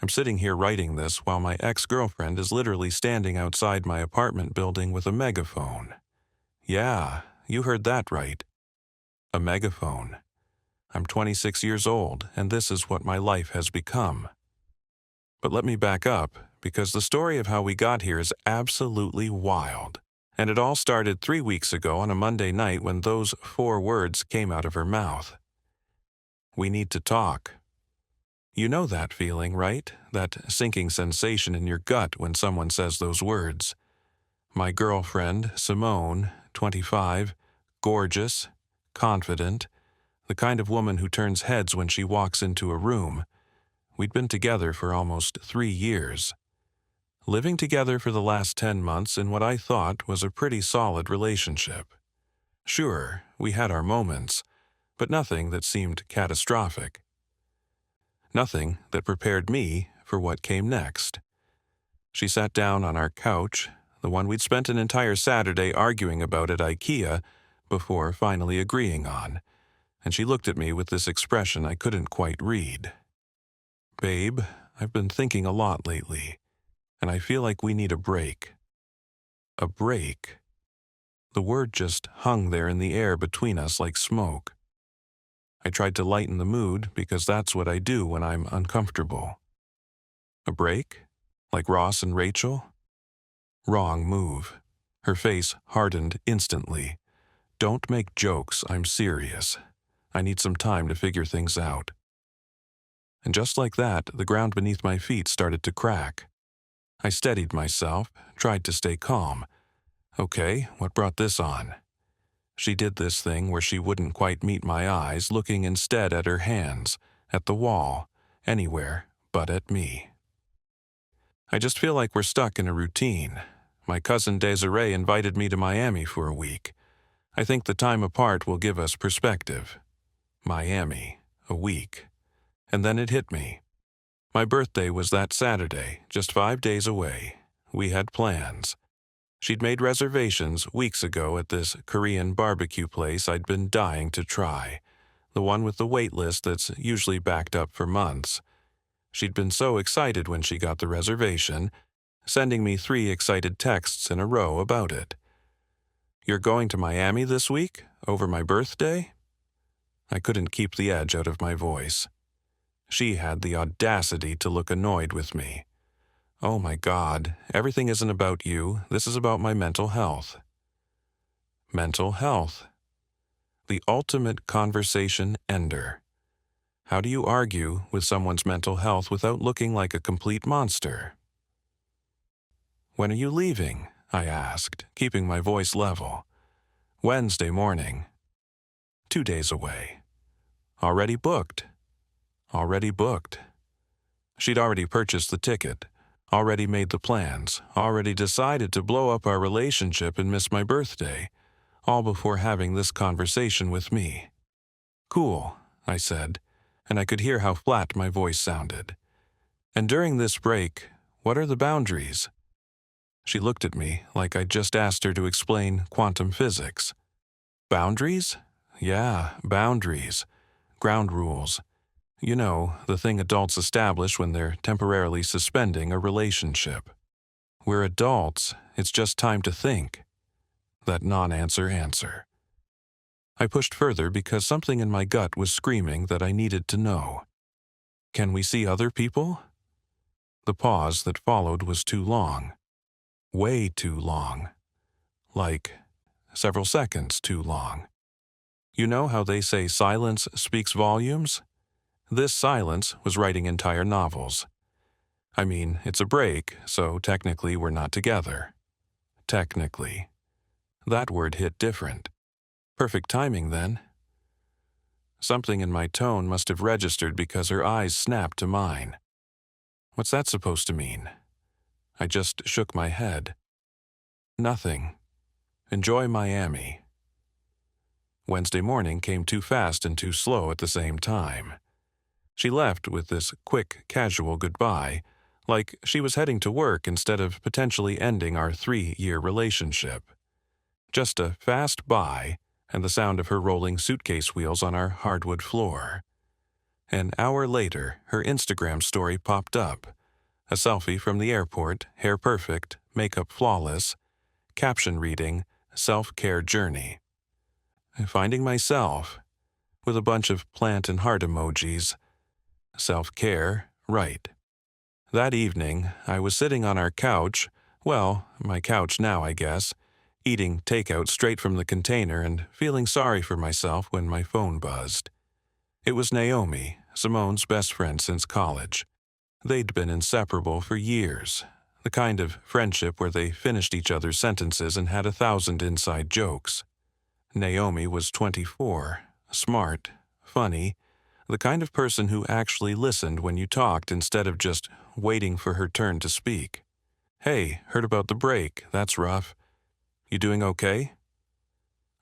I'm sitting here writing this while my ex-girlfriend is literally standing outside my apartment building with a megaphone. Yeah, you heard that right. A megaphone. I'm 26 years old, and this is what my life has become. But let me back up, because the story of how we got here is absolutely wild. And it all started 3 weeks ago on a Monday night when those 4 words came out of her mouth. We need to talk. You know that feeling, right? That sinking sensation in your gut when someone says those words. My girlfriend, Simone, 25, gorgeous, confident, the kind of woman who turns heads when she walks into a room. We'd been together for almost 3 years. Living together for the last 10 months in what I thought was a pretty solid relationship. Sure, we had our moments, but nothing that seemed catastrophic. Nothing that prepared me for what came next. She sat down on our couch, the one we'd spent an entire Saturday arguing about at IKEA before finally agreeing on, and she looked at me with this expression I couldn't quite read. Babe, I've been thinking a lot lately, and I feel like we need a break. A break. The word just hung there in the air between us like smoke. I tried to lighten the mood because that's what I do when I'm uncomfortable. A break? Like Ross and Rachel? Wrong move. Her face hardened instantly. Don't make jokes, I'm serious. I need some time to figure things out. And just like that, the ground beneath my feet started to crack. I steadied myself, tried to stay calm. Okay, what brought this on? She did this thing where she wouldn't quite meet my eyes, looking instead at her hands, at the wall, anywhere but at me. I just feel like we're stuck in a routine. My cousin Desiree invited me to Miami for a week. I think the time apart will give us perspective. Miami, a week. And then it hit me. My birthday was that Saturday, just 5 days away. We had plans. She'd made reservations weeks ago at this Korean barbecue place I'd been dying to try, the one with the wait list that's usually backed up for months. She'd been so excited when she got the reservation, sending me 3 excited texts in a row about it. You're going to Miami this week? Over my birthday? I couldn't keep the edge out of my voice. She had the audacity to look annoyed with me. Oh my God, everything isn't about you. This is about my mental health. Mental health. The ultimate conversation ender. How do you argue with someone's mental health without looking like a complete monster? When are you leaving? I asked, keeping my voice level. Wednesday morning. 2 days away. Already booked. Already booked. She'd already purchased the ticket. Already made the plans, already decided to blow up our relationship and miss my birthday, all before having this conversation with me. Cool, I said, and I could hear how flat my voice sounded. And during this break, what are the boundaries? She looked at me like I'd just asked her to explain quantum physics. Boundaries? Yeah, boundaries. Ground rules. You know, the thing adults establish when they're temporarily suspending a relationship. We're adults, it's just time to think. That non-answer answer. I pushed further because something in my gut was screaming that I needed to know. Can we see other people? The pause that followed was too long. Way too long. Like, several seconds too long. You know how they say silence speaks volumes? This silence was writing entire novels. I mean, it's a break, so technically we're not together. Technically. That word hit different. Perfect timing, then. Something in my tone must have registered because her eyes snapped to mine. What's that supposed to mean? I just shook my head. Nothing. Enjoy Miami. Wednesday morning came too fast and too slow at the same time. She left with this quick, casual goodbye, like she was heading to work instead of potentially ending our 3-year relationship. Just a fast bye and the sound of her rolling suitcase wheels on our hardwood floor. An hour later, her Instagram story popped up. A selfie from the airport, hair perfect, makeup flawless, caption reading, self-care journey. Finding myself, with a bunch of plant and heart emojis. Self-care, right. That evening, I was sitting on our couch, well, my couch now, I guess, eating takeout straight from the container and feeling sorry for myself when my phone buzzed. It was Naomi, Simone's best friend since college. They'd been inseparable for years, the kind of friendship where they finished each other's sentences and had 1,000 inside jokes. Naomi was 24, smart, funny, the kind of person who actually listened when you talked instead of just waiting for her turn to speak. "Hey, heard about the break, that's rough. You doing okay?"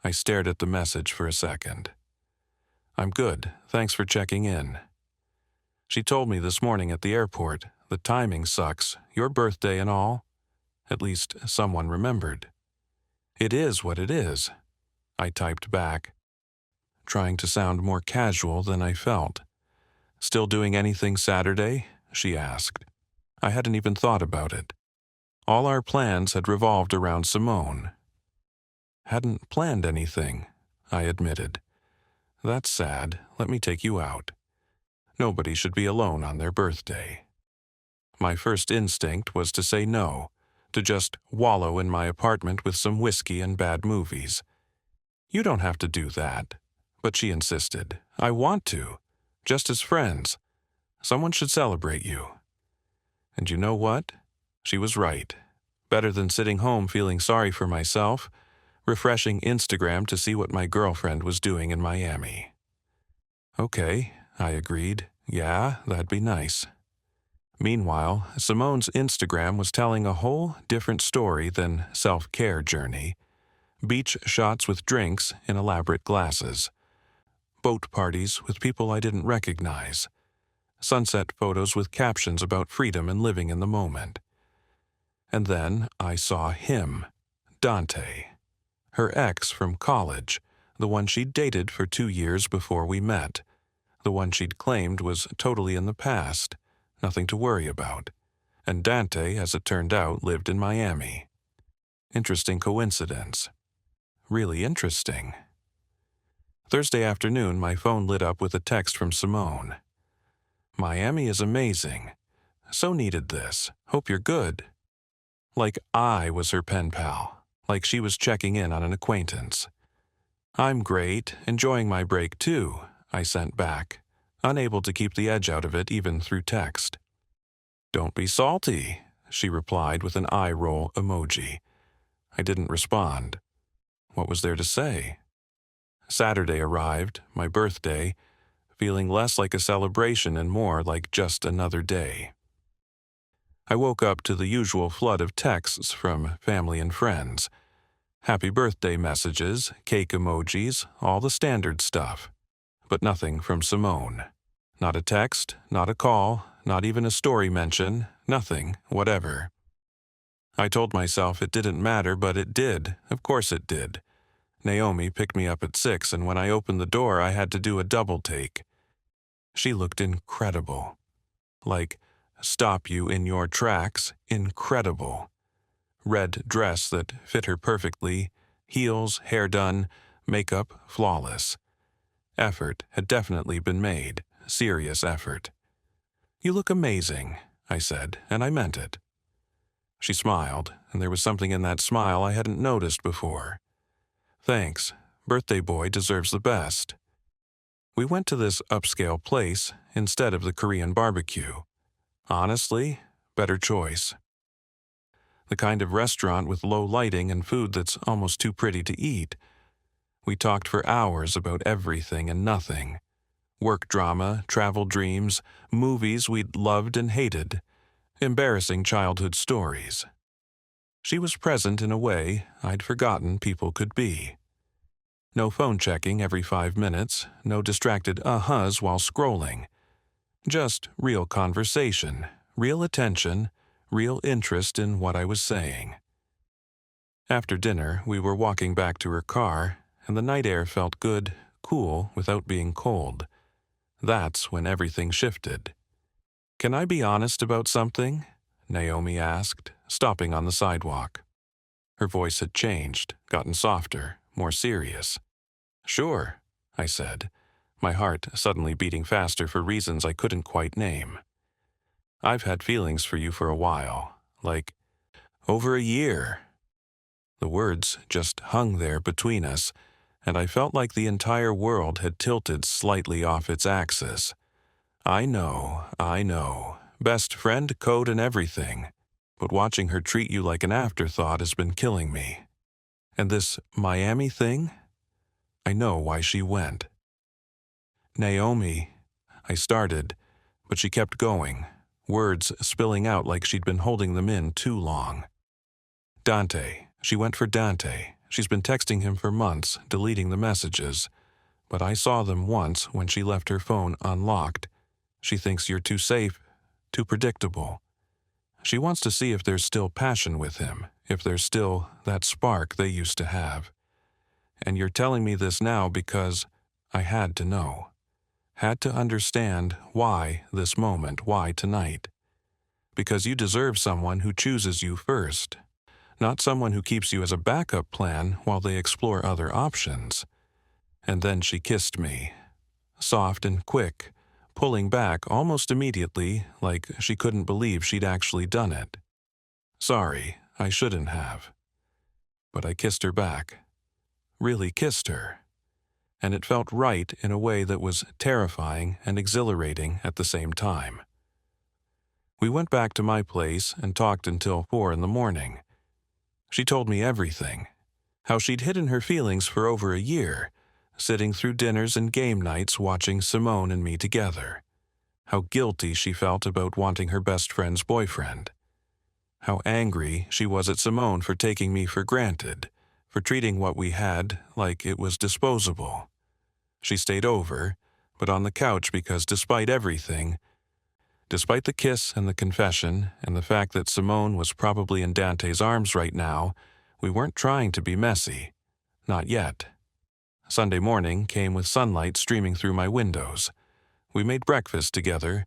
I stared at the message for a second. "I'm good, thanks for checking in." She told me this morning at the airport, the timing sucks, your birthday and all. At least someone remembered. "It is what it is," I typed back, trying to sound more casual than I felt. "Still doing anything Saturday?" she asked. I hadn't even thought about it. All our plans had revolved around Simone. "Hadn't planned anything," I admitted. "That's sad. Let me take you out." Nobody should be alone on their birthday. My first instinct was to say no, to just wallow in my apartment with some whiskey and bad movies. "You don't have to do that." But she insisted. "I want to. Just as friends. Someone should celebrate you." And you know what? She was right. Better than sitting home feeling sorry for myself, refreshing Instagram to see what my girlfriend was doing in Miami. "Okay," I agreed. "Yeah, that'd be nice." Meanwhile, Simone's Instagram was telling a whole different story than self-care journey. Beach shots with drinks in elaborate glasses. Boat parties with people I didn't recognize. Sunset photos with captions about freedom and living in the moment. And then I saw him, Dante. Her ex from college, the one she'd dated for 2 years before we met. The one she'd claimed was totally in the past, nothing to worry about. And Dante, as it turned out, lived in Miami. Interesting coincidence. Really interesting. Thursday afternoon, my phone lit up with a text from Simone. "Miami is amazing. So needed this. Hope you're good." Like I was her pen pal. Like she was checking in on an acquaintance. "I'm great, enjoying my break too," I sent back, unable to keep the edge out of it even through text. "Don't be salty," she replied with an eye roll emoji. I didn't respond. What was there to say? Saturday arrived, my birthday, feeling less like a celebration and more like just another day. I woke up to the usual flood of texts from family and friends. Happy birthday messages, cake emojis, all the standard stuff. But nothing from Simone. Not a text, not a call, not even a story mention, nothing, whatever. I told myself it didn't matter, but it did. Of course it did. Naomi picked me up at 6, and when I opened the door, I had to do a double take. She looked incredible. Like, stop you in your tracks, incredible. Red dress that fit her perfectly, heels, hair done, makeup flawless. Effort had definitely been made, serious effort. "You look amazing," I said, and I meant it. She smiled, and there was something in that smile I hadn't noticed before. "Thanks. Birthday boy deserves the best." We went to this upscale place instead of the Korean barbecue. Honestly, better choice. The kind of restaurant with low lighting and food that's almost too pretty to eat. We talked for hours about everything and nothing. Work drama, travel dreams, movies we'd loved and hated, embarrassing childhood stories. She was present in a way I'd forgotten people could be. No phone checking every 5 minutes, no distracted uh-huhs while scrolling. Just real conversation, real attention, real interest in what I was saying. After dinner, we were walking back to her car, and the night air felt good, cool without being cold. That's when everything shifted. "Can I be honest about something?" Naomi asked, stopping on the sidewalk. Her voice had changed, gotten softer, more serious. "Sure," I said, my heart suddenly beating faster for reasons I couldn't quite name. "I've had feelings for you for a while, like over a year." The words just hung there between us, and I felt like the entire world had tilted slightly off its axis. I know, best friend code and everything, but watching her treat you like an afterthought has been killing me. And this Miami thing? I know why she went. "Naomi," I started, but she kept going, words spilling out like she'd been holding them in too long. "Dante. She went for Dante. She's been texting him for months, deleting the messages. But I saw them once when she left her phone unlocked. She thinks you're too safe, too predictable. She wants to see if there's still passion with him, if there's still that spark they used to have. And you're telling me this now because I had to know. Had to understand why this moment, why tonight. Because you deserve someone who chooses you first, not someone who keeps you as a backup plan while they explore other options." And then she kissed me, soft and quick, pulling back almost immediately like she couldn't believe she'd actually done it. Sorry, I shouldn't have. But I kissed her back. Really kissed her. And it felt right in a way that was terrifying and exhilarating at the same time. We went back to my place and talked until 4 in the morning. She told me everything. How she'd hidden her feelings for over a year, sitting through dinners and game nights watching Simone and me together. How guilty she felt about wanting her best friend's boyfriend. How angry she was at Simone for taking me for granted, for treating what we had like it was disposable. She stayed over, but on the couch because despite everything, despite the kiss and the confession and the fact that Simone was probably in Dante's arms right now, we weren't trying to be messy. Not yet. Sunday morning came with sunlight streaming through my windows. We made breakfast together,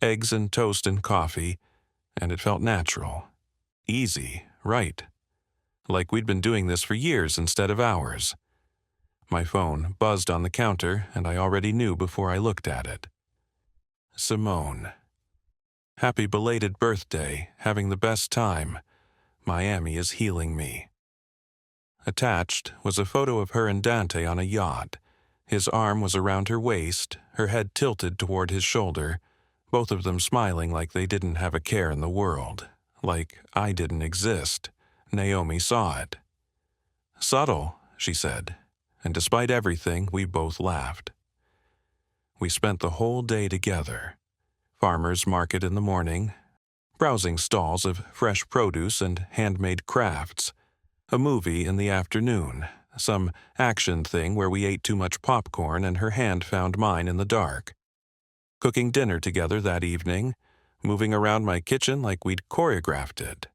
eggs and toast and coffee, and it felt natural. Easy, right. Like we'd been doing this for years instead of hours. My phone buzzed on the counter, and I already knew before I looked at it. Simone. "Happy belated birthday, having the best time. Miami is healing me." Attached was a photo of her and Dante on a yacht. His arm was around her waist, her head tilted toward his shoulder, both of them smiling like they didn't have a care in the world, like I didn't exist. Naomi saw it. "Subtle," she said, and despite everything, we both laughed. We spent the whole day together. Farmers market in the morning, browsing stalls of fresh produce and handmade crafts. A movie in the afternoon, some action thing where we ate too much popcorn and her hand found mine in the dark. Cooking dinner together that evening, moving around my kitchen like we'd choreographed it.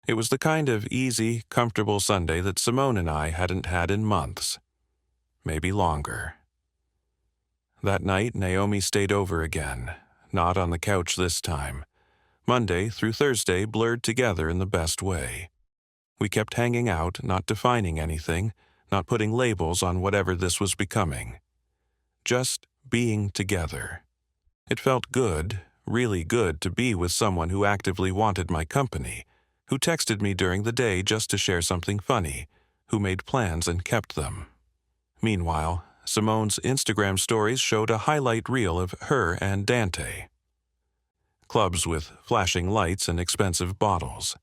It was the kind of easy, comfortable Sunday that Simone and I hadn't had in months. Maybe longer. That night, Naomi stayed over again. Not on the couch this time. Monday through Thursday blurred together in the best way. We kept hanging out, not defining anything, not putting labels on whatever this was becoming. Just being together. It felt good, really good to be with someone who actively wanted my company, who texted me during the day just to share something funny, who made plans and kept them. Meanwhile, Simone's Instagram stories showed a highlight reel of her and Dante. Clubs with flashing lights and expensive bottles.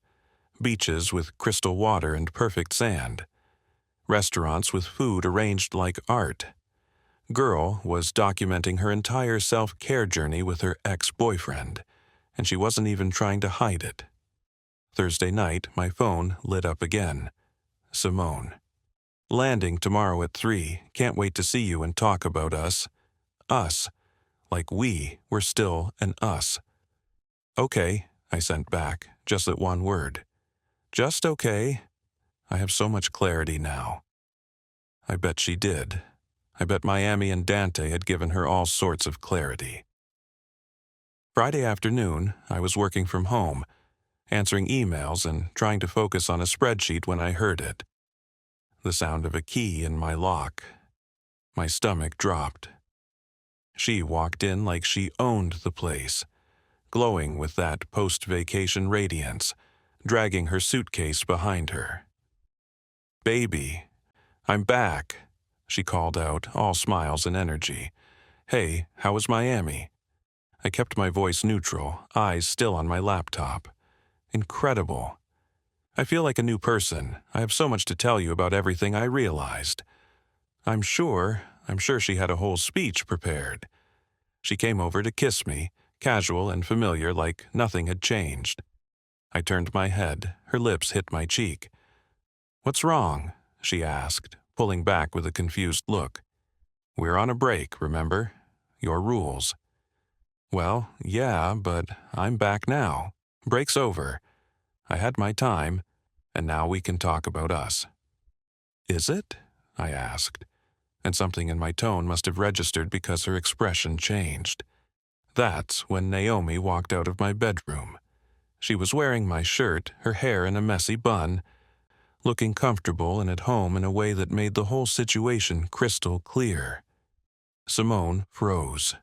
Beaches with crystal water and perfect sand. Restaurants with food arranged like art. Girl was documenting her entire self-care journey with her ex-boyfriend, and she wasn't even trying to hide it. Thursday night, my phone lit up again. Simone. "Landing tomorrow at 3. Can't wait to see you and talk about us. Us. Like we were still an us." "Okay," I sent back, just that one word. Just okay. I have so much clarity now. I bet she did. I bet Miami and Dante had given her all sorts of clarity. Friday afternoon, I was working from home, answering emails and trying to focus on a spreadsheet when I heard it. The sound of a key in my lock. My stomach dropped. She walked in like she owned the place, glowing with that post-vacation radiance, dragging her suitcase behind her. "Baby, I'm back," she called out, all smiles and energy. "Hey, how was Miami?" I kept my voice neutral, eyes still on my laptop. Incredible. I feel like a new person. I have so much to tell you about everything I realized. I'm sure she had a whole speech prepared. She came over to kiss me, casual and familiar, like nothing had changed. I turned my head, her lips hit my cheek. "What's wrong?" she asked, pulling back with a confused look. "We're on a break, remember? Your rules." "Well, yeah, but I'm back now. Break's over. I had my time, and now we can talk about us." "Is it?" I asked, and something in my tone must have registered because her expression changed. That's when Naomi walked out of my bedroom. She was wearing my shirt, her hair in a messy bun, looking comfortable and at home in a way that made the whole situation crystal clear. Simone froze.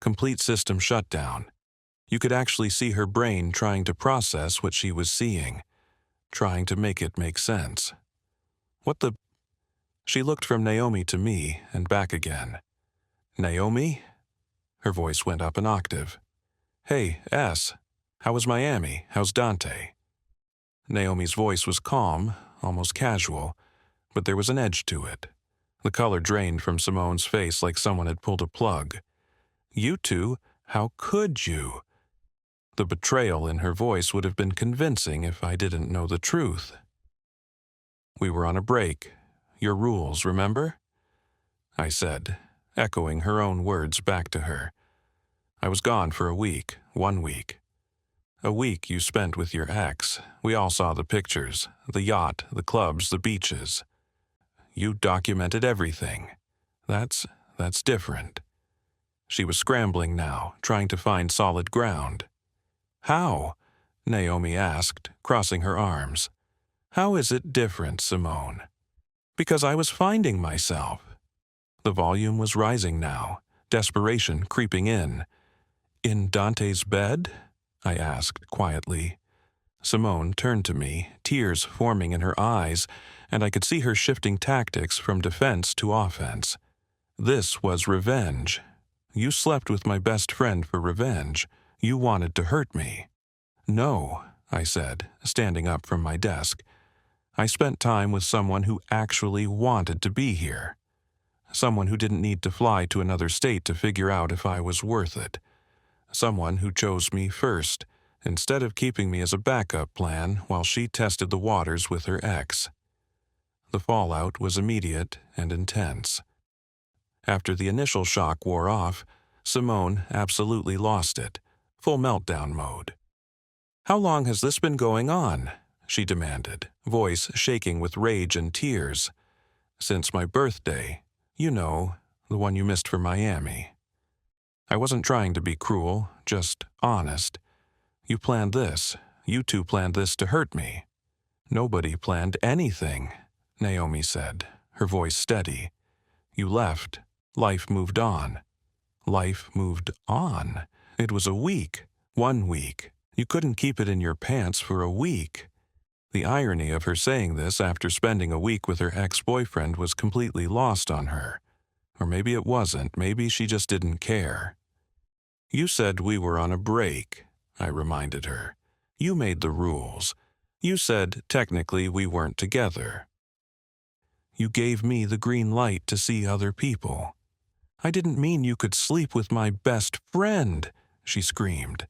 Complete system shutdown. You could actually see her brain trying to process what she was seeing, trying to make it make sense. "What the—" She looked from Naomi to me and back again. "Naomi?" Her voice went up an octave. "Hey, S. How was Miami? How's Dante?" Naomi's voice was calm, almost casual, but there was an edge to it. The color drained from Simone's face like someone had pulled a plug. "You two? How could you?" The betrayal in her voice would have been convincing if I didn't know the truth. "We were on a break. Your rules, remember?" I said, echoing her own words back to her. "I was gone for a week, 1 week. A week you spent with your ex. We all saw the pictures, the yacht, the clubs, the beaches. You documented everything. That's different." She was scrambling now, trying to find solid ground. "How?" Naomi asked, crossing her arms. "How is it different, Simone?" "Because I was finding myself." The volume was rising now, desperation creeping in. "In Dante's bed?" I asked quietly. Simone turned to me, tears forming in her eyes, and I could see her shifting tactics from defense to offense. This was revenge. "You slept with my best friend for revenge. You wanted to hurt me." "No," I said, standing up from my desk. "I spent time with someone who actually wanted to be here. Someone who didn't need to fly to another state to figure out if I was worth it. Someone who chose me first, instead of keeping me as a backup plan while she tested the waters with her ex." The fallout was immediate and intense. After the initial shock wore off, Simone absolutely lost it, full meltdown mode. "How long has this been going on?" she demanded, voice shaking with rage and tears. "Since my birthday. You know, the one you missed for Miami." I wasn't trying to be cruel, just honest. "You planned this. You two planned this to hurt me." "Nobody planned anything," Naomi said, her voice steady. "You left. Life moved on." Life moved on? It was a week. 1 week. You couldn't keep it in your pants for a week. The irony of her saying this after spending a week with her ex-boyfriend was completely lost on her. Or maybe it wasn't. Maybe she just didn't care. "You said we were on a break," I reminded her. "You made the rules. You said technically we weren't together. You gave me the green light to see other people." "I didn't mean you could sleep with my best friend," she screamed,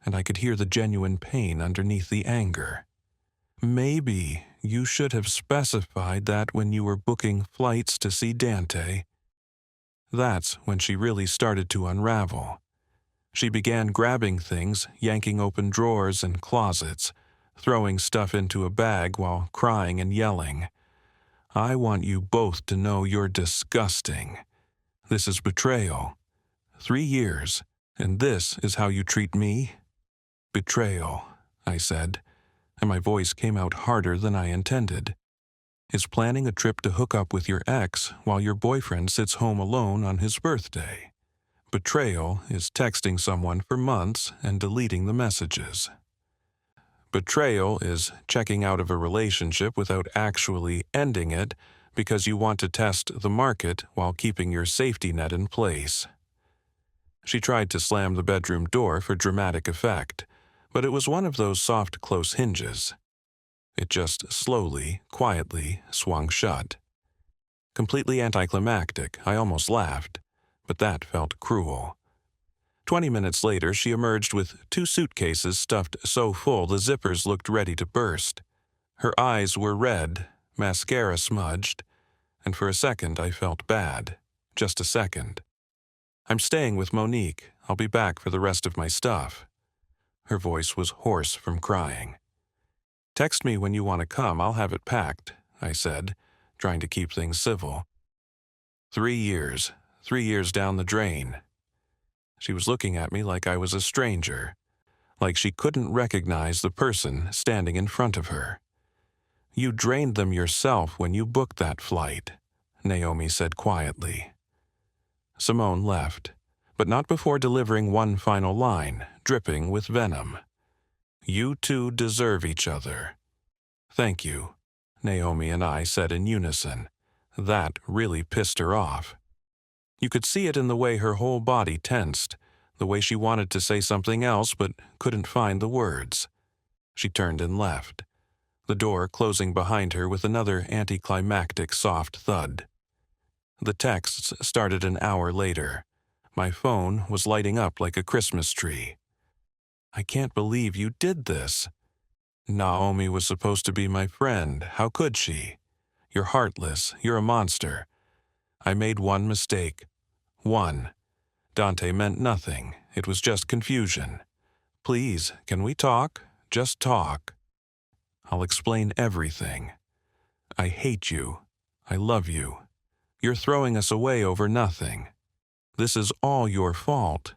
and I could hear the genuine pain underneath the anger. "Maybe you should have specified that when you were booking flights to see Dante." That's when she really started to unravel. She began grabbing things, yanking open drawers and closets, throwing stuff into a bag while crying and yelling. I want you both to know you're disgusting. This is betrayal. 3 years, and this is how you treat me? Betrayal, I said, and my voice came out harder than I intended. Is planning a trip to hook up with your ex while your boyfriend sits home alone on his birthday. Betrayal is texting someone for months and deleting the messages. Betrayal is checking out of a relationship without actually ending it because you want to test the market while keeping your safety net in place. She tried to slam the bedroom door for dramatic effect, but it was one of those soft, close hinges. It just slowly, quietly swung shut. Completely anticlimactic, I almost laughed, but that felt cruel. 20 minutes later, she emerged with 2 suitcases stuffed so full the zippers looked ready to burst. Her eyes were red, mascara smudged, and for a second I felt bad. Just a second. I'm staying with Monique. I'll be back for the rest of my stuff. Her voice was hoarse from crying. Text me when you want to come, I'll have it packed, I said, trying to keep things civil. 3 years. 3 years down the drain. She was looking at me like I was a stranger, like she couldn't recognize the person standing in front of her. You drained them yourself when you booked that flight, Naomi said quietly. Simone left, but not before delivering one final line, dripping with venom. You two deserve each other. Thank you, Naomi and I said in unison. That really pissed her off. You could see it in the way her whole body tensed, the way she wanted to say something else but couldn't find the words. She turned and left, the door closing behind her with another anticlimactic soft thud. The texts started an hour later. My phone was lighting up like a Christmas tree. I can't believe you did this. Naomi was supposed to be my friend. How could she? You're heartless. You're a monster. I made one mistake. One. Dante meant nothing. It was just confusion. Please, can we talk? Just talk. I'll explain everything. I hate you. I love you. You're throwing us away over nothing. This is all your fault.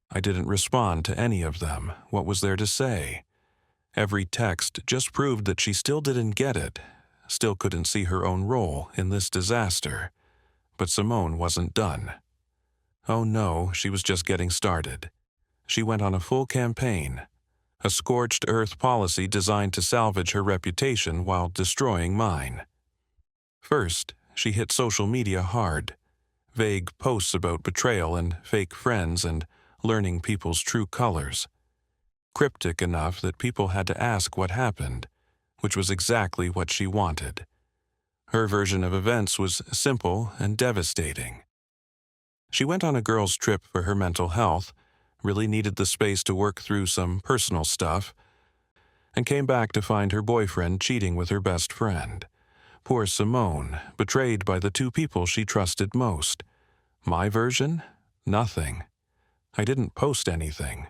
I didn't respond to any of them. What was there to say? Every text just proved that she still didn't get it, still couldn't see her own role in this disaster. But Simone wasn't done. Oh no, she was just getting started. She went on a full campaign, a scorched earth policy designed to salvage her reputation while destroying mine. First, she hit social media hard. Vague posts about betrayal and fake friends and learning people's true colors. Cryptic enough that people had to ask what happened, which was exactly what she wanted. Her version of events was simple and devastating. She went on a girls' trip for her mental health, really needed the space to work through some personal stuff, and came back to find her boyfriend cheating with her best friend. Poor Simone, betrayed by the 2 people she trusted most. My version? Nothing. I didn't post anything.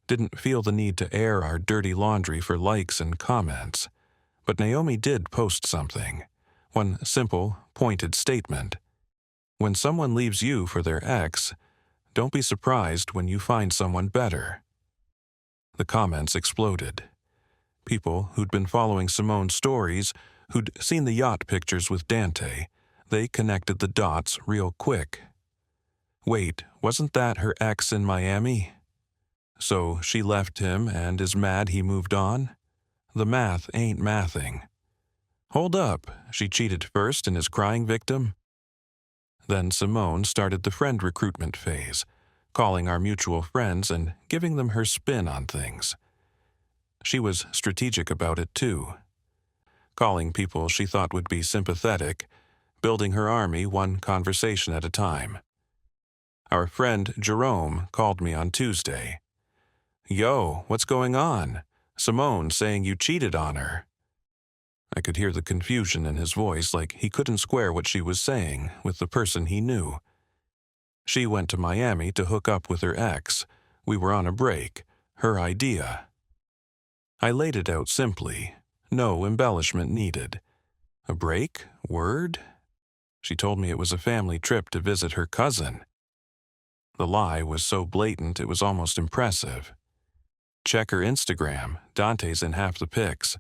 Didn't feel the need to air our dirty laundry for likes and comments. But Naomi did post something. One simple, pointed statement. When someone leaves you for their ex, don't be surprised when you find someone better. The comments exploded. People who'd been following Simone's stories, who'd seen the yacht pictures with Dante, they connected the dots real quick. Wait, wasn't that her ex in Miami? So she left him and is mad he moved on? The math ain't mathing. Hold up, she cheated first and is crying victim? Then Simone started the friend recruitment phase, calling our mutual friends and giving them her spin on things. She was strategic about it too. Calling people she thought would be sympathetic, building her army one conversation at a time. Our friend Jerome called me on Tuesday. Yo, what's going on? Simone saying you cheated on her. I could hear the confusion in his voice, like he couldn't square what she was saying with the person he knew. She went to Miami to hook up with her ex. We were on a break. Her idea. I laid it out simply. No embellishment needed. A break? Word? She told me it was a family trip to visit her cousin. The lie was so blatant it was almost impressive. Check her Instagram. Dante's in half the pics.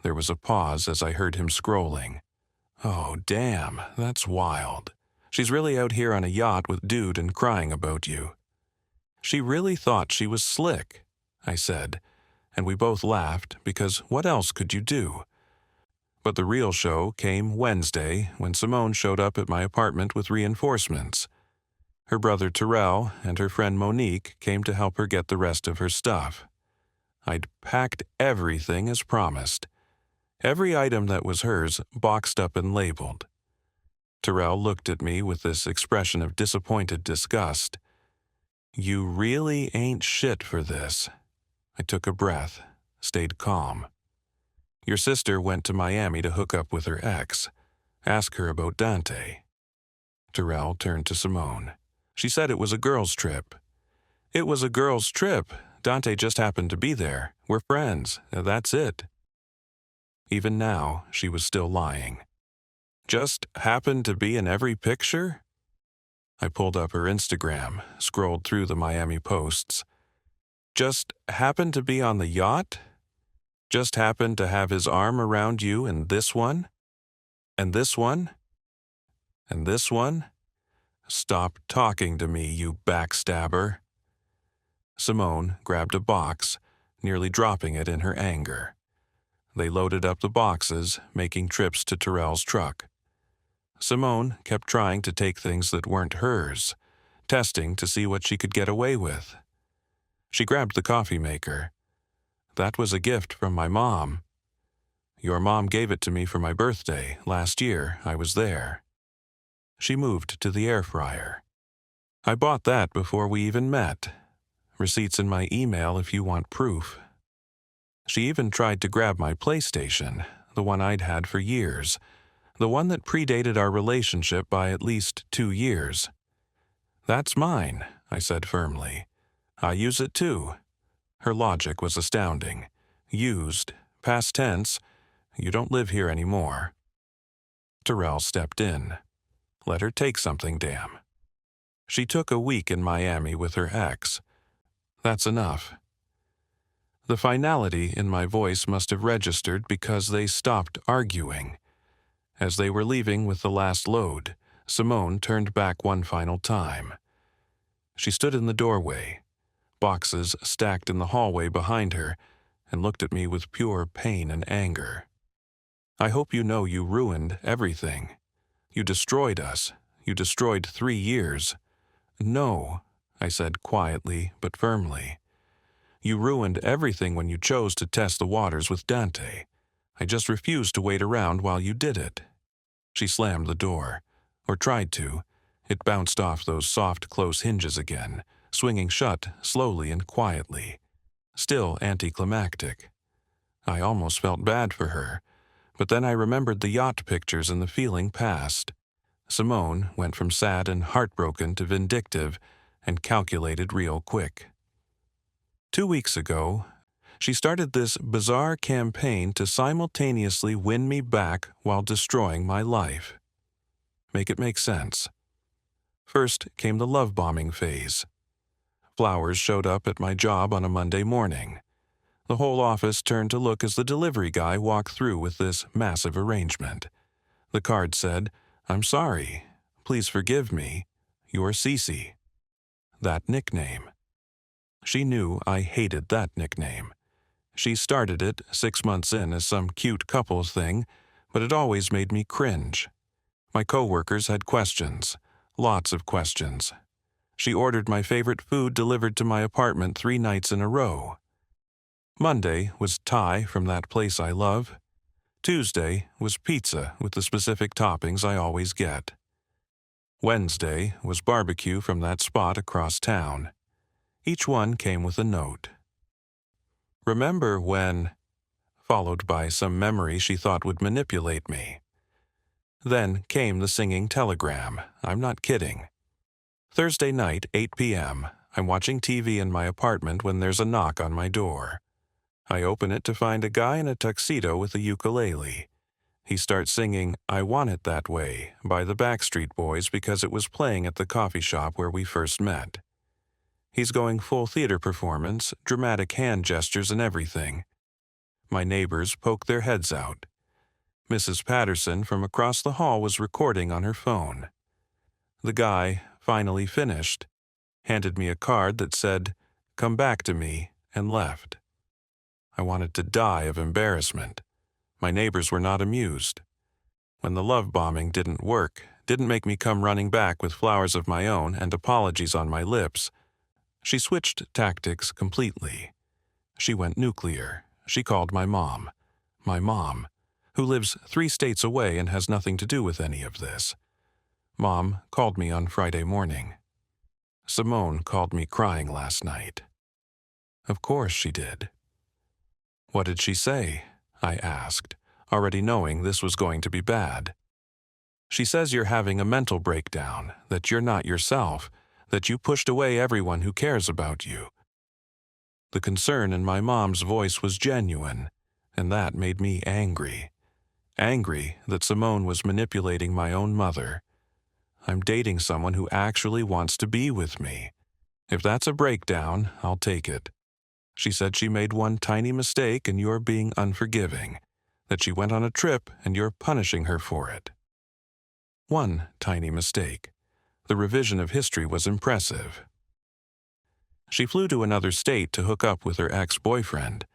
There was a pause as I heard him scrolling. Oh, damn, that's wild. She's really out here on a yacht with dude and crying about you. She really thought she was slick, I said, and we both laughed because what else could you do? But the real show came Wednesday when Simone showed up at my apartment with reinforcements. Her brother Terrell and her friend Monique came to help her get the rest of her stuff. I'd packed everything as promised. Every item that was hers boxed up and labeled. Terrell looked at me with this expression of disappointed disgust. You really ain't shit for this. I took a breath, stayed calm. Your sister went to Miami to hook up with her ex. Ask her about Dante. Terrell turned to Simone. She said it was a girls' trip. It was a girls' trip. Dante just happened to be there. We're friends. That's it. Even now, she was still lying. Just happened to be in every picture? I pulled up her Instagram, scrolled through the Miami posts. Just happened to be on the yacht? Just happened to have his arm around you in this one? And this one? And this one? Stop talking to me, you backstabber. Simone grabbed a box, nearly dropping it in her anger. They loaded up the boxes, making trips to Terrell's truck. Simone kept trying to take things that weren't hers, testing to see what she could get away with. She grabbed the coffee maker. That was a gift from my mom. Your mom gave it to me for my birthday. Last year, I was there. She moved to the air fryer. I bought that before we even met. Receipts in my email if you want proof. She even tried to grab my PlayStation, the one I'd had for years, the one that predated our relationship by at least 2 years. That's mine, I said firmly. I use it too. Her logic was astounding. Used, past tense, you don't live here anymore. Terrell stepped in. Let her take something, damn. She took a week in Miami with her ex. That's enough. The finality in my voice must have registered because they stopped arguing. As they were leaving with the last load, Simone turned back one final time. She stood in the doorway, boxes stacked in the hallway behind her, and looked at me with pure pain and anger. I hope you know you ruined everything. You destroyed us. You destroyed 3 years. No, I said quietly but firmly. You ruined everything when you chose to test the waters with Dante. I just refused to wait around while you did it. She slammed the door, or tried to. It bounced off those soft, close hinges again, swinging shut slowly and quietly. Still anticlimactic. I almost felt bad for her, but then I remembered the yacht pictures and the feeling passed. Simone went from sad and heartbroken to vindictive and calculated real quick. 2 weeks ago, she started this bizarre campaign to simultaneously win me back while destroying my life. Make it make sense. First came the love bombing phase. Flowers showed up at my job on a Monday morning. The whole office turned to look as the delivery guy walked through with this massive arrangement. The card said, "I'm sorry. Please forgive me. You're Cece." That nickname. She knew I hated that nickname. She started it 6 months in as some cute couple thing, but it always made me cringe. My coworkers had questions, lots of questions. She ordered my favorite food delivered to my apartment 3 nights in a row. Monday was Thai from that place I love. Tuesday was pizza with the specific toppings I always get. Wednesday was barbecue from that spot across town. Each one came with a note. Remember when, followed by some memory she thought would manipulate me. Then came the singing telegram. I'm not kidding. Thursday night, 8 p.m., I'm watching TV in my apartment when there's a knock on my door. I open it to find a guy in a tuxedo with a ukulele. He starts singing I Want It That Way by the Backstreet Boys because it was playing at the coffee shop where we first met. He's going full theater performance, dramatic hand gestures and everything. My neighbors poke their heads out. Mrs. Patterson from across the hall was recording on her phone. The guy, finally finished, handed me a card that said, "Come back to me," and left. I wanted to die of embarrassment. My neighbors were not amused. When the love bombing didn't work, didn't make me come running back with flowers of my own and apologies on my lips, she switched tactics completely. She went nuclear. She called my mom, who lives 3 states away and has nothing to do with any of this. Mom called me on Friday morning. Simone called me crying last night. Of course she did. What did she say? I asked, already knowing this was going to be bad. She says you're having a mental breakdown, that you're not yourself, that you pushed away everyone who cares about you. The concern in my mom's voice was genuine, and that made me angry. Angry that Simone was manipulating my own mother. I'm dating someone who actually wants to be with me. If that's a breakdown, I'll take it. She said she made one tiny mistake and you're being unforgiving, that she went on a trip and you're punishing her for it. One tiny mistake. The revision of history was impressive. She flew to another state to hook up with her ex-boyfriend,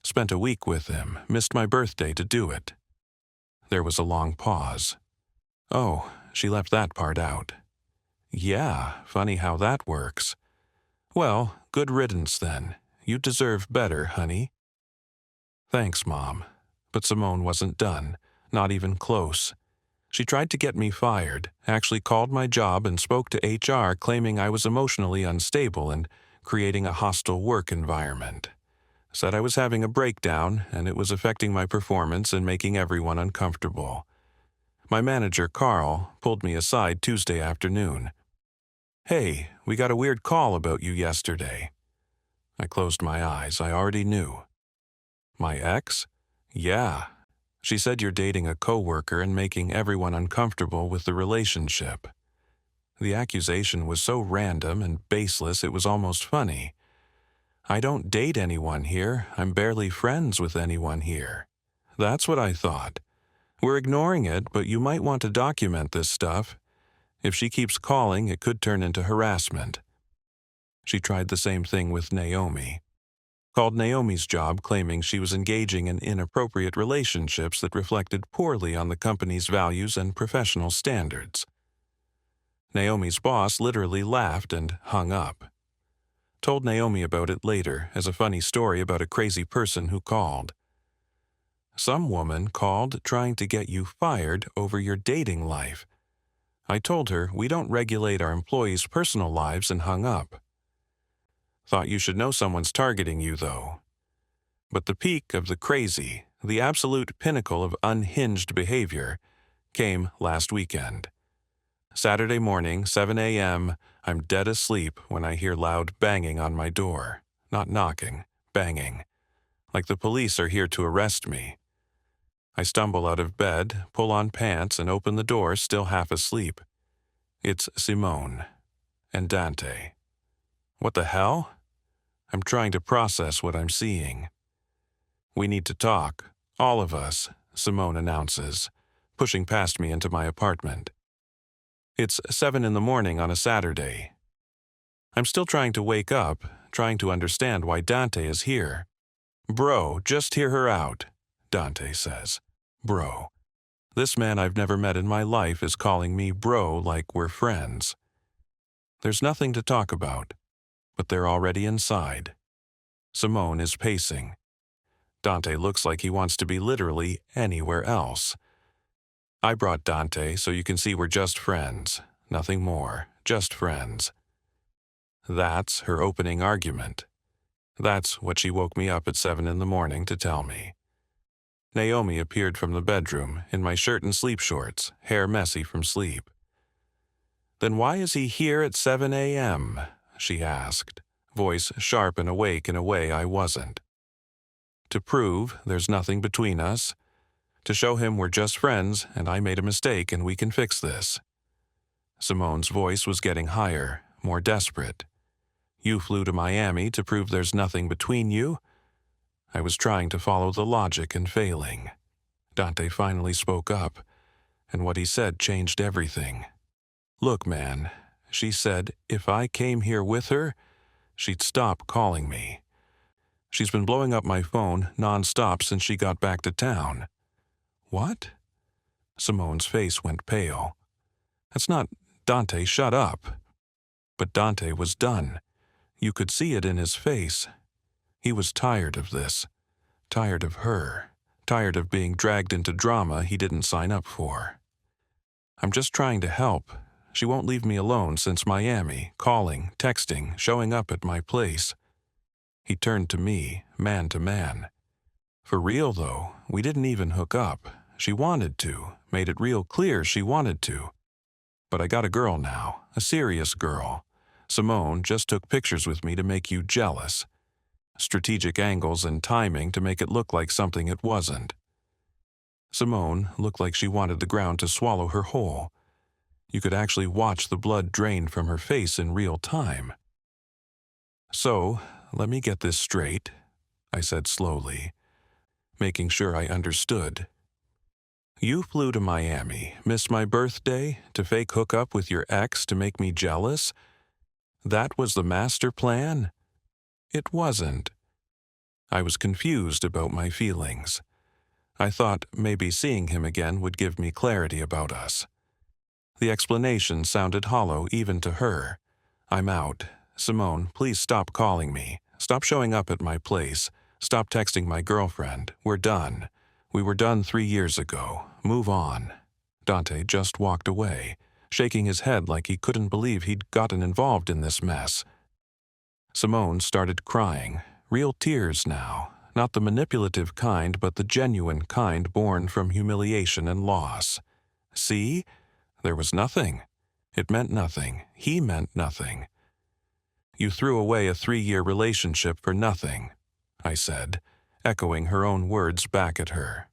spent a week with him, missed my birthday to do it. There was a long pause. Oh, she left that part out. Yeah, funny how that works. Well, good riddance then. You deserve better, honey. Thanks, Mom. But Simone wasn't done, not even close. She tried to get me fired, actually called my job and spoke to HR claiming I was emotionally unstable and creating a hostile work environment. Said I was having a breakdown and it was affecting my performance and making everyone uncomfortable. My manager, Carl, pulled me aside Tuesday afternoon. Hey, we got a weird call about you yesterday. I closed my eyes. I already knew. My ex? Yeah. She said you're dating a coworker and making everyone uncomfortable with the relationship. The accusation was so random and baseless it was almost funny. I don't date anyone here. I'm barely friends with anyone here. That's what I thought. We're ignoring it, but you might want to document this stuff. If she keeps calling, it could turn into harassment. She tried the same thing with Naomi. Called Naomi's job claiming she was engaging in inappropriate relationships that reflected poorly on the company's values and professional standards. Naomi's boss literally laughed and hung up. Told Naomi about it later as a funny story about a crazy person who called. Some woman called trying to get you fired over your dating life. I told her we don't regulate our employees' personal lives and hung up. Thought you should know someone's targeting you, though. But the peak of the crazy, the absolute pinnacle of unhinged behavior, came last weekend. Saturday morning, 7 a.m., I'm dead asleep when I hear loud banging on my door. Not knocking, banging. Like the police are here to arrest me. I stumble out of bed, pull on pants, and open the door, still half asleep. It's Simone and Dante. What the hell? I'm trying to process what I'm seeing. We need to talk, all of us, Simone announces, pushing past me into my apartment. It's 7 in the morning on a Saturday. I'm still trying to wake up, trying to understand why Dante is here. Bro, just hear her out, Dante says. Bro. This man I've never met in my life is calling me bro like we're friends. There's nothing to talk about, but they're already inside. Simone is pacing. Dante looks like he wants to be literally anywhere else. I brought Dante so you can see we're just friends. Nothing more, just friends. That's her opening argument. That's what she woke me up at 7 in the morning to tell me. Naomi appeared from the bedroom in my shirt and sleep shorts, hair messy from sleep. Then why is he here at 7 a.m.? She asked, voice sharp and awake in a way I wasn't. To prove there's nothing between us, to show him we're just friends and I made a mistake and we can fix this." Simone's voice was getting higher, more desperate. "You flew to Miami to prove there's nothing between you?" I was trying to follow the logic and failing. Dante finally spoke up, and what he said changed everything. "Look, man," she said, "if I came here with her, she'd stop calling me. She's been blowing up my phone non-stop since she got back to town." "What?" Simone's face went pale. "That's not— Dante, shut up." But Dante was done. You could see it in his face. He was tired of this. Tired of her. Tired of being dragged into drama he didn't sign up for. "I'm just trying to help. She won't leave me alone since Miami, calling, texting, showing up at my place." He turned to me, man to man. "For real, though, we didn't even hook up. She wanted to, made it real clear she wanted to. But I got a girl now, a serious girl. Simone just took pictures with me to make you jealous. Strategic angles and timing to make it look like something it wasn't." Simone looked like she wanted the ground to swallow her whole. You could actually watch the blood drain from her face in real time. "So, let me get this straight," I said slowly, making sure I understood. "You flew to Miami, missed my birthday, to fake hook up with your ex to make me jealous? That was the master plan?" It wasn't. I was confused about my feelings. I thought maybe seeing him again would give me clarity about us. The explanation sounded hollow even to her. "I'm out. Simone, please stop calling me. Stop showing up at my place. Stop texting my girlfriend. We're done. We were done 3 years ago. Move on." Dante just walked away, shaking his head like he couldn't believe he'd gotten involved in this mess. Simone started crying, real tears now, not the manipulative kind but the genuine kind born from humiliation and loss. See? There was nothing. It meant nothing. He meant nothing. "You threw away a 3-year relationship for nothing," I said, echoing her own words back at her.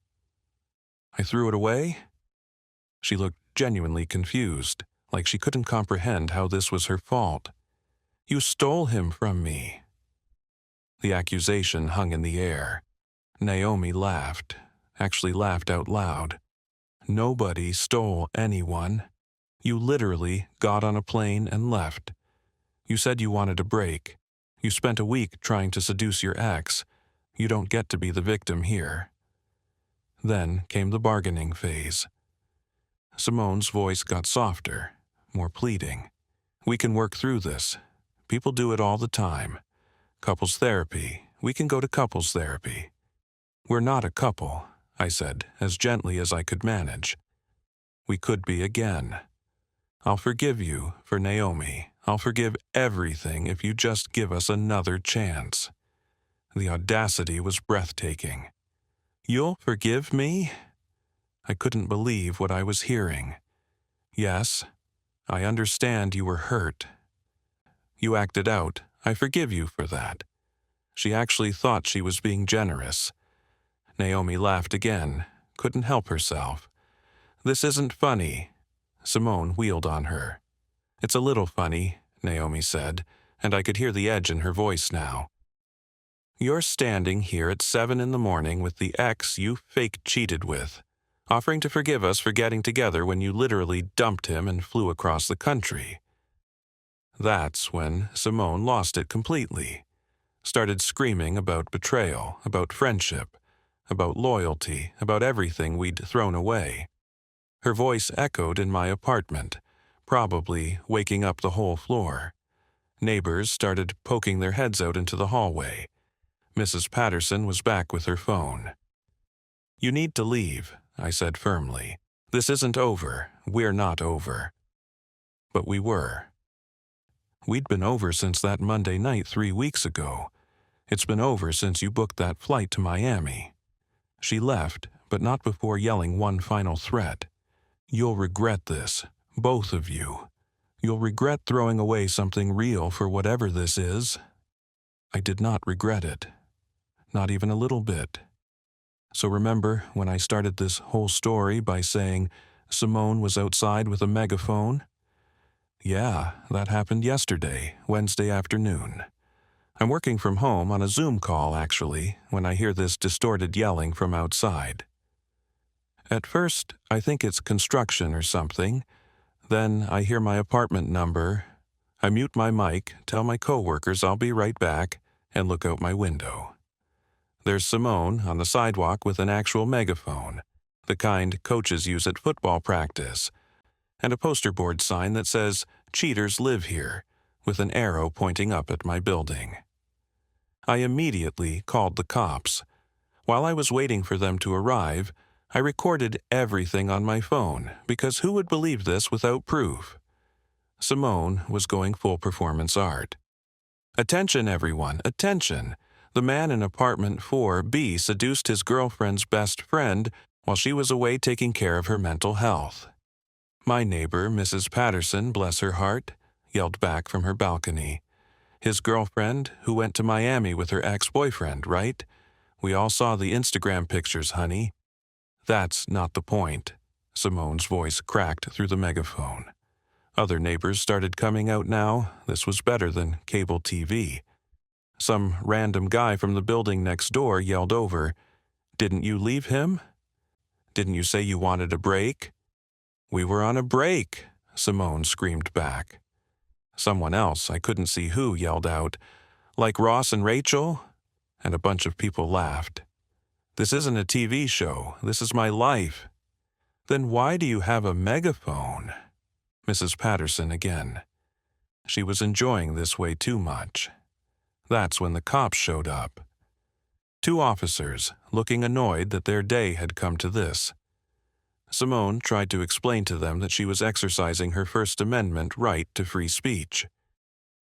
"I threw it away?" She looked genuinely confused, like she couldn't comprehend how this was her fault. "You stole him from me." The accusation hung in the air. Naomi laughed, actually laughed out loud. "Nobody stole anyone. You literally got on a plane and left. You said you wanted a break. You spent a week trying to seduce your ex. You don't get to be the victim here." Then came the bargaining phase. Simone's voice got softer, more pleading. "We can work through this. People do it all the time. Couples therapy. We can go to couples therapy." "We're not a couple," I said, as gently as I could manage. "We could be again. I'll forgive you for Naomi. I'll forgive everything if you just give us another chance." The audacity was breathtaking. "You'll forgive me?" I couldn't believe what I was hearing. "Yes, I understand you were hurt. You acted out. I forgive you for that." She actually thought she was being generous. Naomi laughed again, couldn't help herself. "This isn't funny." Simone wheeled on her. "It's a little funny," Naomi said, and I could hear the edge in her voice now. "You're standing here at 7 in the morning with the ex you fake cheated with, offering to forgive us for getting together when you literally dumped him and flew across the country." That's when Simone lost it completely. Started screaming about betrayal, about friendship, about loyalty, about everything we'd thrown away. Her voice echoed in my apartment, probably waking up the whole floor. Neighbors started poking their heads out into the hallway. Mrs. Patterson was back with her phone. "You need to leave," I said firmly. "This isn't over. We're not over." But we were. We'd been over since that Monday night 3 weeks ago. It's been over since you booked that flight to Miami. She left, but not before yelling one final threat. "You'll regret this, both of you. You'll regret throwing away something real for whatever this is." I did not regret it. Not even a little bit. So remember when I started this whole story by saying Simone was outside with a megaphone? Yeah, that happened yesterday, Wednesday afternoon. I'm working from home on a Zoom call, actually, when I hear this distorted yelling from outside. At first, I think it's construction or something. Then I hear my apartment number. I mute my mic, tell my coworkers I'll be right back, and look out my window. There's Simone on the sidewalk with an actual megaphone, the kind coaches use at football practice, and a poster board sign that says, "Cheaters live here," with an arrow pointing up at my building. I immediately called the cops. While I was waiting for them to arrive, I recorded everything on my phone, because who would believe this without proof? Simone was going full performance art. Attention, everyone, attention! The man in apartment 4B seduced his girlfriend's best friend while she was away taking care of her mental health. My neighbor, Mrs. Patterson, bless her heart, yelled back from her balcony. His girlfriend, who went to Miami with her ex-boyfriend, right? We all saw the Instagram pictures, honey. That's not the point. Simone's voice cracked through the megaphone. Other neighbors started coming out now. This was better than cable TV. Some random guy from the building next door yelled over, "Didn't you leave him? Didn't you say you wanted a break?" "We were on a break," Simone screamed back. Someone else, I couldn't see who, yelled out, "Like Ross and Rachel?" And a bunch of people laughed. "This isn't a TV show. This is my life." "Then why do you have a megaphone?" Mrs. Patterson again. She was enjoying this way too much. That's when the cops showed up. 2 officers, looking annoyed that their day had come to this. Simone tried to explain to them that she was exercising her First Amendment right to free speech.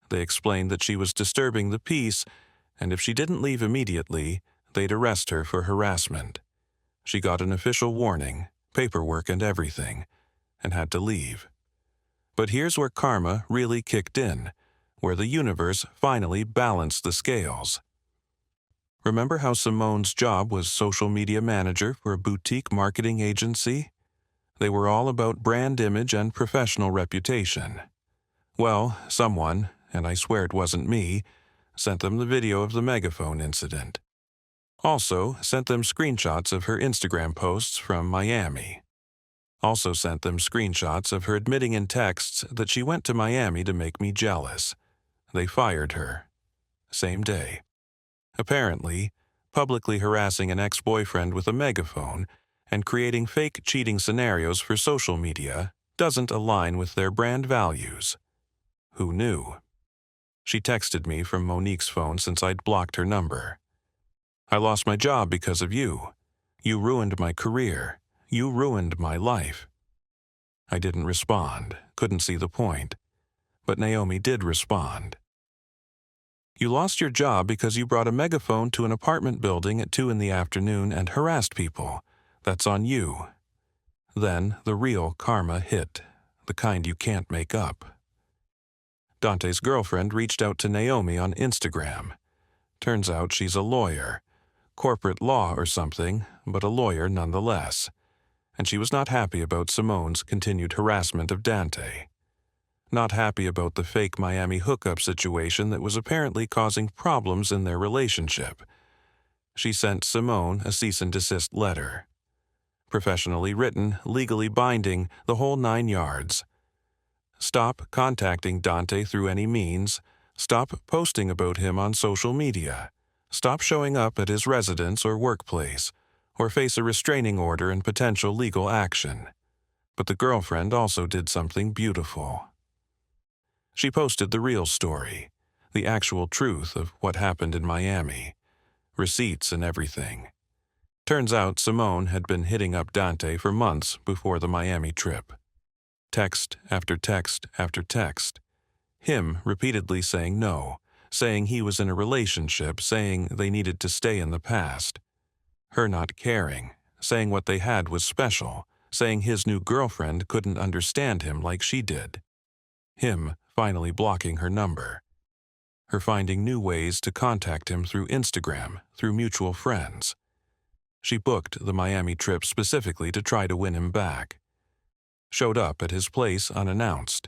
They explained that she was disturbing the peace, and if she didn't leave immediately, they'd arrest her for harassment. She got an official warning, paperwork and everything, and had to leave. But here's where karma really kicked in, where the universe finally balanced the scales. Remember how Simone's job was social media manager for a boutique marketing agency? They were all about brand image and professional reputation. Well, someone, and I swear it wasn't me, sent them the video of the megaphone incident. Also sent them screenshots of her Instagram posts from Miami. Also sent them screenshots of her admitting in texts that she went to Miami to make me jealous. They fired her. Same day. Apparently, publicly harassing an ex-boyfriend with a megaphone and creating fake cheating scenarios for social media doesn't align with their brand values. Who knew? She texted me from Monique's phone since I'd blocked her number. "I lost my job because of you. You ruined my career. You ruined my life." I didn't respond, couldn't see the point. But Naomi did respond. "You lost your job because you brought a megaphone to an apartment building at 2 in the afternoon and harassed people. That's on you." Then the real karma hit, the kind you can't make up. Dante's girlfriend reached out to Naomi on Instagram. Turns out she's a lawyer, corporate law or something, but a lawyer nonetheless. And she was not happy about Simone's continued harassment of Dante. Not happy about the fake Miami hookup situation that was apparently causing problems in their relationship. She sent Simone a cease and desist letter. Professionally written, legally binding, the whole 9 yards. Stop contacting Dante through any means. Stop posting about him on social media. Stop showing up at his residence or workplace, or face a restraining order and potential legal action. But the girlfriend also did something beautiful. She posted the real story, the actual truth of what happened in Miami, receipts and everything. Turns out Simone had been hitting up Dante for months before the Miami trip. Text after text after text. Him repeatedly saying no, saying he was in a relationship, saying they needed to stay in the past. Her not caring, saying what they had was special, saying his new girlfriend couldn't understand him like she did. Him finally blocking her number. Her finding new ways to contact him through Instagram, through mutual friends. She booked the Miami trip specifically to try to win him back. Showed up at his place unannounced.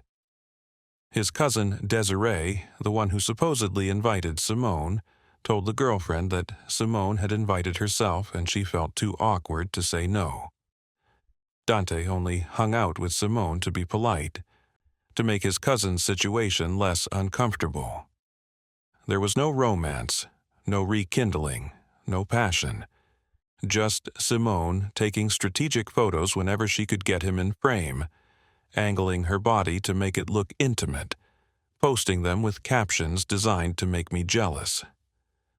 His cousin Desiree, the one who supposedly invited Simone, told the girlfriend that Simone had invited herself and she felt too awkward to say no. Dante only hung out with Simone to be polite, to make his cousin's situation less uncomfortable. There was no romance, no rekindling, no passion. Just Simone taking strategic photos whenever she could get him in frame, angling her body to make it look intimate, posting them with captions designed to make me jealous.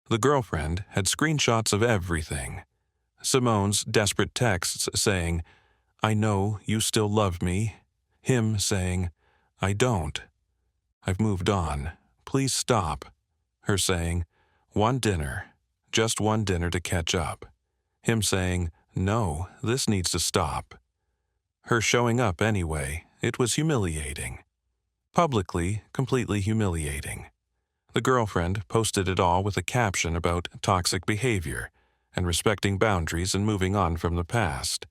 The girlfriend had screenshots of everything. Simone's desperate texts saying, "I know you still love me." Him saying, "I don't. I've moved on. Please stop." Her saying, "One dinner. Just one dinner to catch up." Him saying, "No, this needs to stop." Her showing up anyway. It was humiliating. Publicly, completely humiliating. The girlfriend posted it all with a caption about toxic behavior and respecting boundaries and moving on from the past.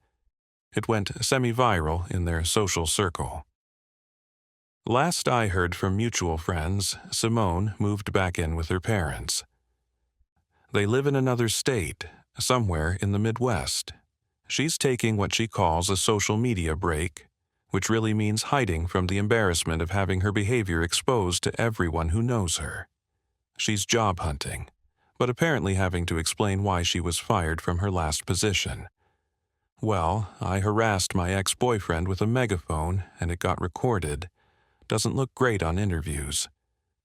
It went semi-viral in their social circle. Last I heard from mutual friends, Simone moved back in with her parents. They live in another state, somewhere in the Midwest. She's taking what she calls a social media break, which really means hiding from the embarrassment of having her behavior exposed to everyone who knows her. She's job hunting, but apparently having to explain why she was fired from her last position. Well, I harassed my ex-boyfriend with a megaphone and it got recorded. Doesn't look great on interviews.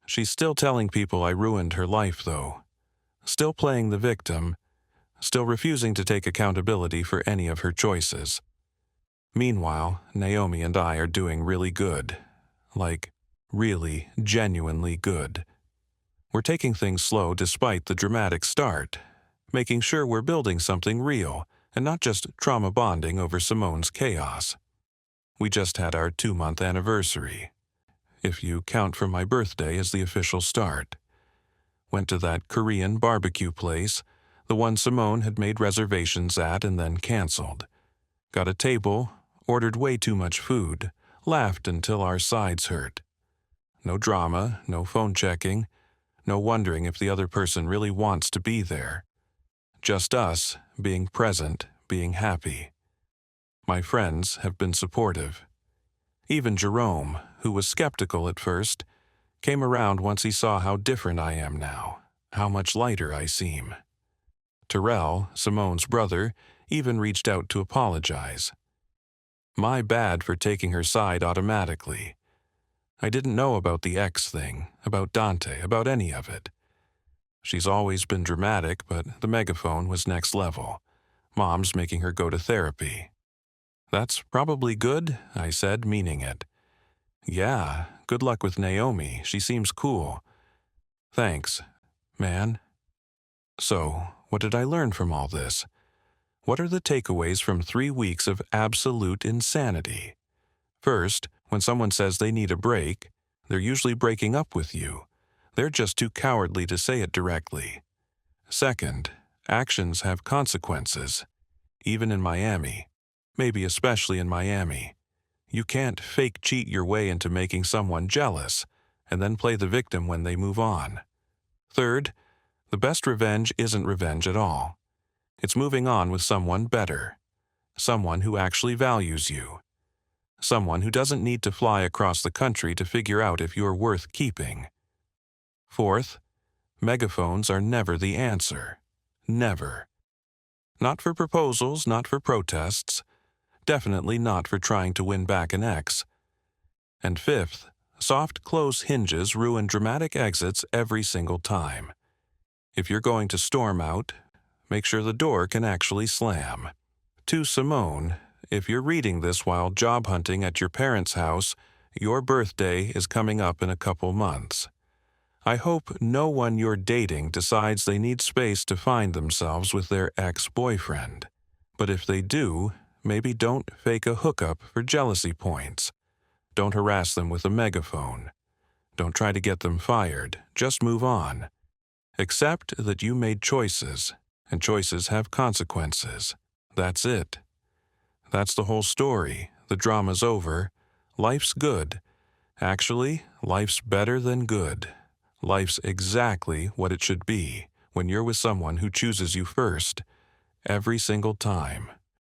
She's still telling people I ruined her life, though. Still playing the victim. Still refusing to take accountability for any of her choices. Meanwhile, Naomi and I are doing really good. Like, really, genuinely good. We're taking things slow despite the dramatic start, making sure we're building something real and not just trauma bonding over Simone's chaos. We just had our 2-month anniversary, if you count from my birthday as the official start. Went to that Korean barbecue place, the one Simone had made reservations at and then canceled. Got a table, ordered way too much food, laughed until our sides hurt. No drama, no phone checking, no wondering if the other person really wants to be there. Just us, being present, being happy. My friends have been supportive. Even Jerome, who was skeptical at first, came around once he saw how different I am now, how much lighter I seem. Terrell, Simone's brother, even reached out to apologize. My bad for taking her side automatically. I didn't know about the ex thing, about Dante, about any of it. She's always been dramatic, but the megaphone was next level. Mom's making her go to therapy. "That's probably good," I said, meaning it. "Yeah, good luck with Naomi. She seems cool." "Thanks, man." So, what did I learn from all this? What are the takeaways from 3 weeks of absolute insanity? First, when someone says they need a break, they're usually breaking up with you. They're just too cowardly to say it directly. Second, actions have consequences. Even in Miami. Maybe especially in Miami. You can't fake cheat your way into making someone jealous, and then play the victim when they move on. Third, the best revenge isn't revenge at all. It's moving on with someone better. Someone who actually values you. Someone who doesn't need to fly across the country to figure out if you're worth keeping. Fourth, megaphones are never the answer. Never. Not for proposals, not for protests. Definitely not for trying to win back an ex. And fifth, soft close hinges ruin dramatic exits every single time. If you're going to storm out, make sure the door can actually slam. To Simone, if you're reading this while job hunting at your parents' house, your birthday is coming up in a couple months. I hope no one you're dating decides they need space to find themselves with their ex-boyfriend. But if they do, maybe don't fake a hookup for jealousy points. Don't harass them with a megaphone. Don't try to get them fired. Just move on. Accept that you made choices, and choices have consequences. That's it. That's the whole story. The drama's over. Life's good. Actually, life's better than good. Life's exactly what it should be when you're with someone who chooses you first, every single time.